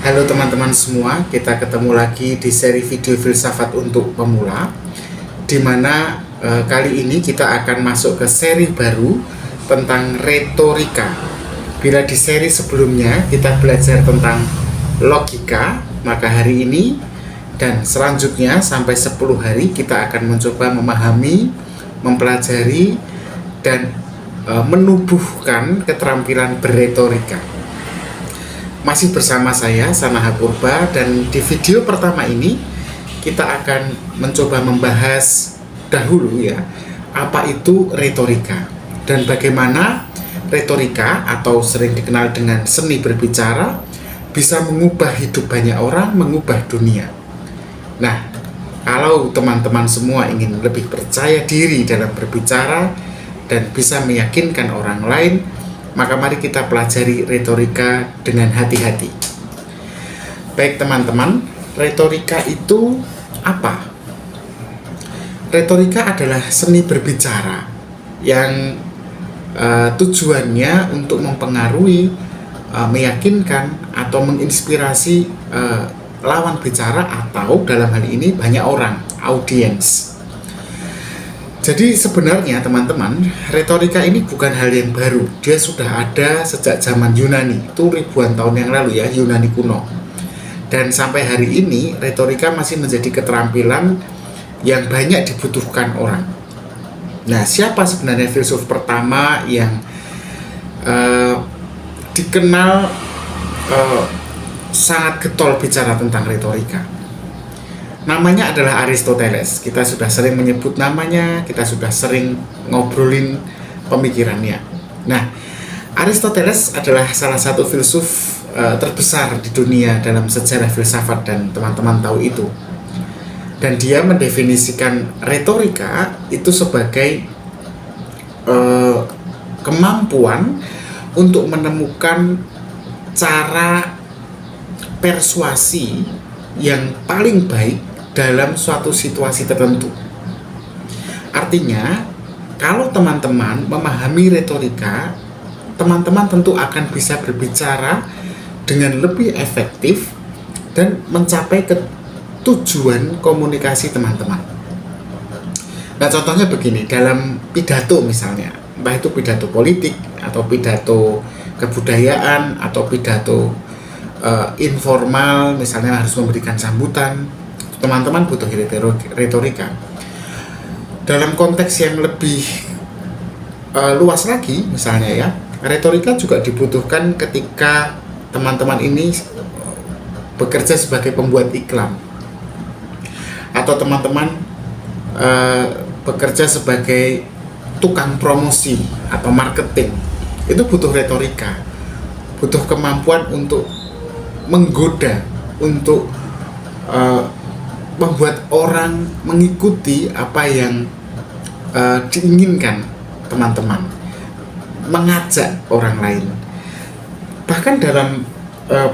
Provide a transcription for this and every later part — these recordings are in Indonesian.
Halo teman-teman semua, kita ketemu lagi di seri video filsafat untuk pemula, di mana kali ini kita akan masuk ke seri baru tentang retorika. Bila di seri sebelumnya kita belajar tentang logika, maka hari ini dan selanjutnya sampai 10 hari kita akan mencoba memahami, mempelajari, dan menubuhkan keterampilan berretorika. Masih bersama saya Sanaha Purba, dan di video pertama ini kita akan mencoba membahas dahulu ya, apa itu retorika dan bagaimana retorika atau sering dikenal dengan seni berbicara bisa mengubah hidup banyak orang, mengubah dunia. Nah, kalau teman-teman semua ingin lebih percaya diri dalam berbicara dan bisa meyakinkan orang lain, maka mari kita pelajari retorika dengan hati-hati. Baik teman-teman, retorika itu apa? Retorika adalah seni berbicara yang tujuannya untuk mempengaruhi, meyakinkan atau menginspirasi lawan bicara atau dalam hal ini banyak orang, audiens. Jadi sebenarnya teman-teman, retorika ini bukan hal yang baru. Dia sudah ada sejak zaman Yunani, itu ribuan tahun yang lalu ya, Yunani kuno. Dan sampai hari ini retorika masih menjadi keterampilan yang banyak dibutuhkan orang. Nah, siapa sebenarnya filsuf pertama yang dikenal sangat getol bicara tentang retorika? Namanya adalah Aristoteles. Kita sudah sering menyebut namanya, kita sudah sering ngobrolin pemikirannya. Nah, Aristoteles adalah salah satu filsuf terbesar di dunia dalam sejarah filsafat, dan teman-teman tahu itu. Dan dia mendefinisikan retorika itu sebagai kemampuan untuk menemukan cara persuasi yang paling baik dalam suatu situasi tertentu. Artinya, kalau teman-teman memahami retorika, teman-teman tentu akan bisa berbicara dengan lebih efektif dan mencapai ke tujuan komunikasi teman-teman. Nah, contohnya begini, dalam pidato misalnya, entah itu pidato politik atau pidato kebudayaan atau pidato informal, misalnya harus memberikan sambutan, teman-teman butuh retorika. Dalam konteks yang lebih luas lagi misalnya ya, retorika juga dibutuhkan ketika teman-teman ini bekerja sebagai pembuat iklan, atau teman-teman bekerja sebagai tukang promosi atau marketing. Itu butuh retorika, butuh kemampuan untuk menggoda, untuk membuat orang mengikuti apa yang diinginkan teman-teman, mengajak orang lain. Bahkan dalam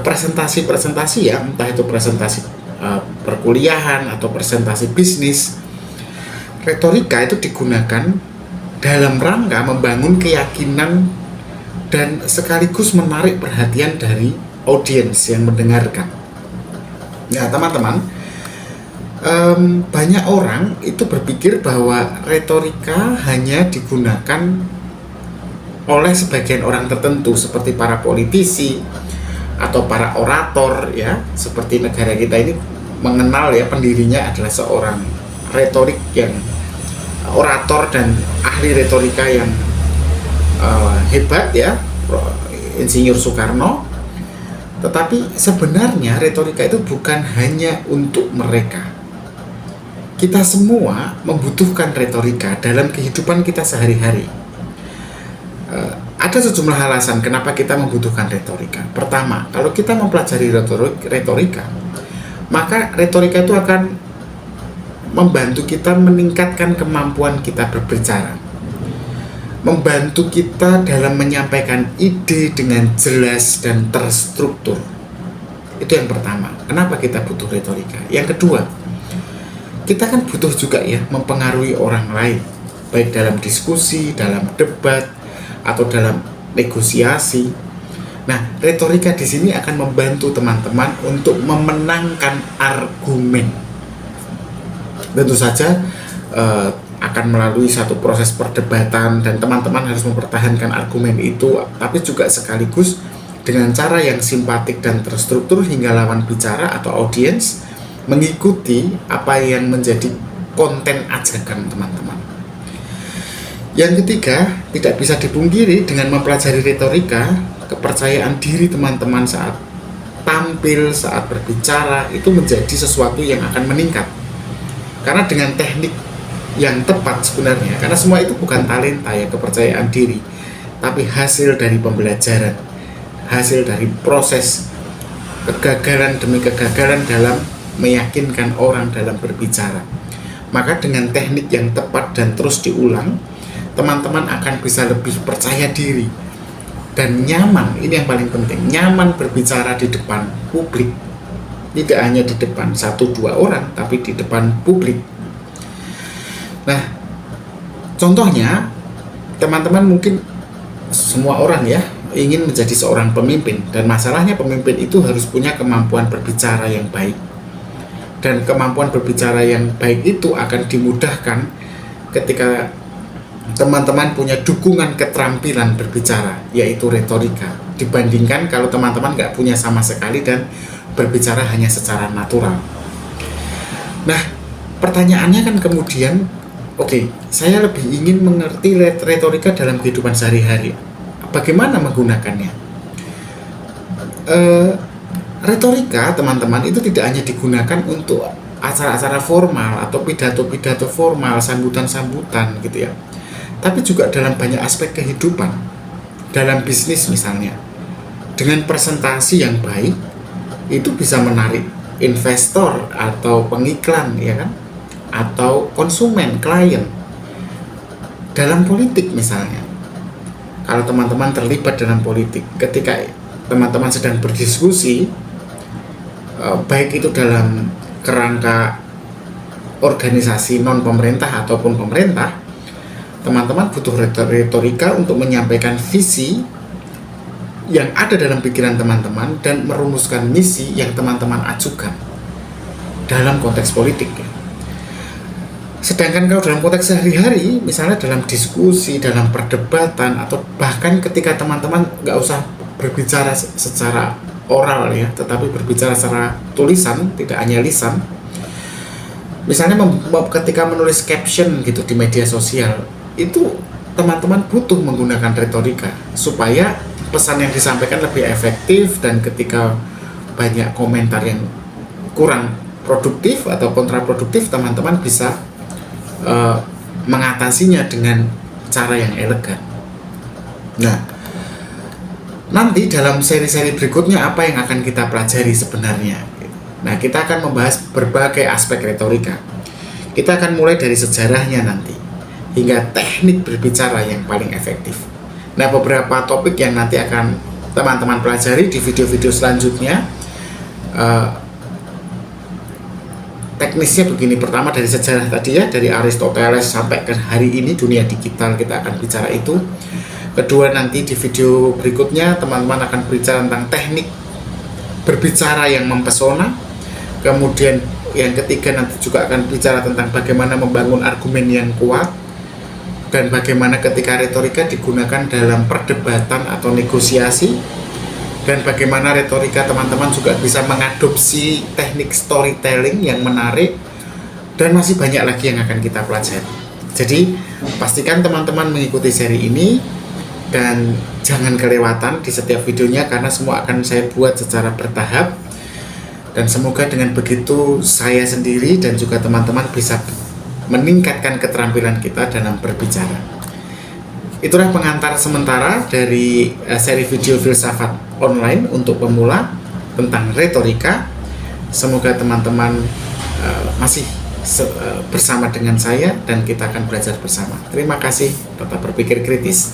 presentasi-presentasi ya, entah itu presentasi perkuliahan atau presentasi bisnis, retorika itu digunakan dalam rangka membangun keyakinan dan sekaligus menarik perhatian dari audiens yang mendengarkan. Nah teman-teman, banyak orang itu berpikir bahwa retorika hanya digunakan oleh sebagian orang tertentu, seperti para politisi atau para orator ya, seperti negara kita ini mengenal ya, pendirinya adalah seorang retorik yang orator dan ahli retorika yang hebat ya, Insinyur Soekarno. Tetapi sebenarnya retorika itu bukan hanya untuk mereka. Kita semua membutuhkan retorika dalam kehidupan kita sehari-hari. Ada sejumlah alasan kenapa kita membutuhkan retorika. Pertama, kalau kita mempelajari retorika, maka retorika itu akan membantu kita meningkatkan kemampuan kita berbicara, membantu kita dalam menyampaikan ide dengan jelas dan terstruktur. Itu yang pertama, kenapa kita butuh retorika. Yang kedua, kita kan butuh juga ya mempengaruhi orang lain, baik dalam diskusi, dalam debat, atau dalam negosiasi. Nah, retorika di sini akan membantu teman-teman untuk memenangkan argumen. Tentu saja akan melalui satu proses perdebatan dan teman-teman harus mempertahankan argumen itu, tapi juga sekaligus dengan cara yang simpatik dan terstruktur hingga lawan bicara atau audiens mengikuti apa yang menjadi konten ajakan teman-teman. Yang ketiga, tidak bisa dipungkiri dengan mempelajari retorika, kepercayaan diri teman-teman saat tampil, saat berbicara itu menjadi sesuatu yang akan meningkat. Karena dengan teknik yang tepat sebenarnya, karena semua itu bukan talenta ya, kepercayaan diri, tapi hasil dari pembelajaran, hasil dari proses kegagalan demi kegagalan dalam meyakinkan orang dalam berbicara. Maka dengan teknik yang tepat dan terus diulang, teman-teman akan bisa lebih percaya diri dan nyaman. Ini yang paling penting, nyaman berbicara di depan publik, tidak hanya di depan 1-2 orang, tapi di depan publik. Nah, contohnya teman-teman mungkin semua orang ya ingin menjadi seorang pemimpin, dan masalahnya pemimpin itu harus punya kemampuan berbicara yang baik, dan kemampuan berbicara yang baik itu akan dimudahkan ketika teman-teman punya dukungan keterampilan berbicara, yaitu retorika, dibandingkan kalau teman-teman nggak punya sama sekali dan berbicara hanya secara natural. Nah, pertanyaannya kan kemudian, oke, saya lebih ingin mengerti retorika dalam kehidupan sehari-hari. Bagaimana menggunakannya? Retorika, teman-teman, itu tidak hanya digunakan untuk acara-acara formal atau pidato-pidato formal, sambutan-sambutan gitu ya, tapi juga dalam banyak aspek kehidupan. Dalam bisnis misalnya, dengan presentasi yang baik itu bisa menarik investor atau pengiklan, ya kan, atau konsumen, klien. Dalam politik misalnya, kalau teman-teman terlibat dalam politik, ketika teman-teman sedang berdiskusi, baik itu dalam kerangka organisasi non pemerintah ataupun pemerintah, teman-teman butuh retorika untuk menyampaikan visi yang ada dalam pikiran teman-teman dan merumuskan misi yang teman-teman ajukan dalam konteks politik. Sedangkan kalau dalam konteks sehari-hari, misalnya dalam diskusi, dalam perdebatan, atau bahkan ketika teman-teman nggak usah berbicara secara oral ya, tetapi berbicara secara tulisan, tidak hanya lisan. Misalnya ketika menulis caption gitu di media sosial, itu teman-teman butuh menggunakan retorika supaya pesan yang disampaikan lebih efektif, dan ketika banyak komentar yang kurang produktif atau kontraproduktif, teman-teman bisa mengatasinya dengan cara yang elegan. Nah, nanti dalam seri-seri berikutnya apa yang akan kita pelajari sebenarnya? Nah, kita akan membahas berbagai aspek retorika. Kita akan mulai dari sejarahnya nanti hingga teknik berbicara yang paling efektif. Nah, beberapa topik yang nanti akan teman-teman pelajari di video-video selanjutnya. Teknisnya begini, pertama dari sejarah tadi ya, dari Aristoteles sampai ke hari ini dunia digital, kita akan bicara itu. Kedua, nanti di video berikutnya teman-teman akan berbicara tentang teknik berbicara yang mempesona. Kemudian yang ketiga nanti juga akan bicara tentang bagaimana membangun argumen yang kuat, dan bagaimana ketika retorika digunakan dalam perdebatan atau negosiasi, dan bagaimana retorika teman-teman juga bisa mengadopsi teknik storytelling yang menarik, dan masih banyak lagi yang akan kita pelajari. Jadi pastikan teman-teman mengikuti seri ini dan jangan kelewatan di setiap videonya, karena semua akan saya buat secara bertahap, dan semoga dengan begitu saya sendiri dan juga teman-teman bisa meningkatkan keterampilan kita dalam berbicara. Itulah pengantar sementara dari seri video filsafat online untuk pemula tentang retorika. Semoga teman-teman masih bersama dengan saya dan kita akan belajar bersama. Terima kasih, tetap berpikir kritis.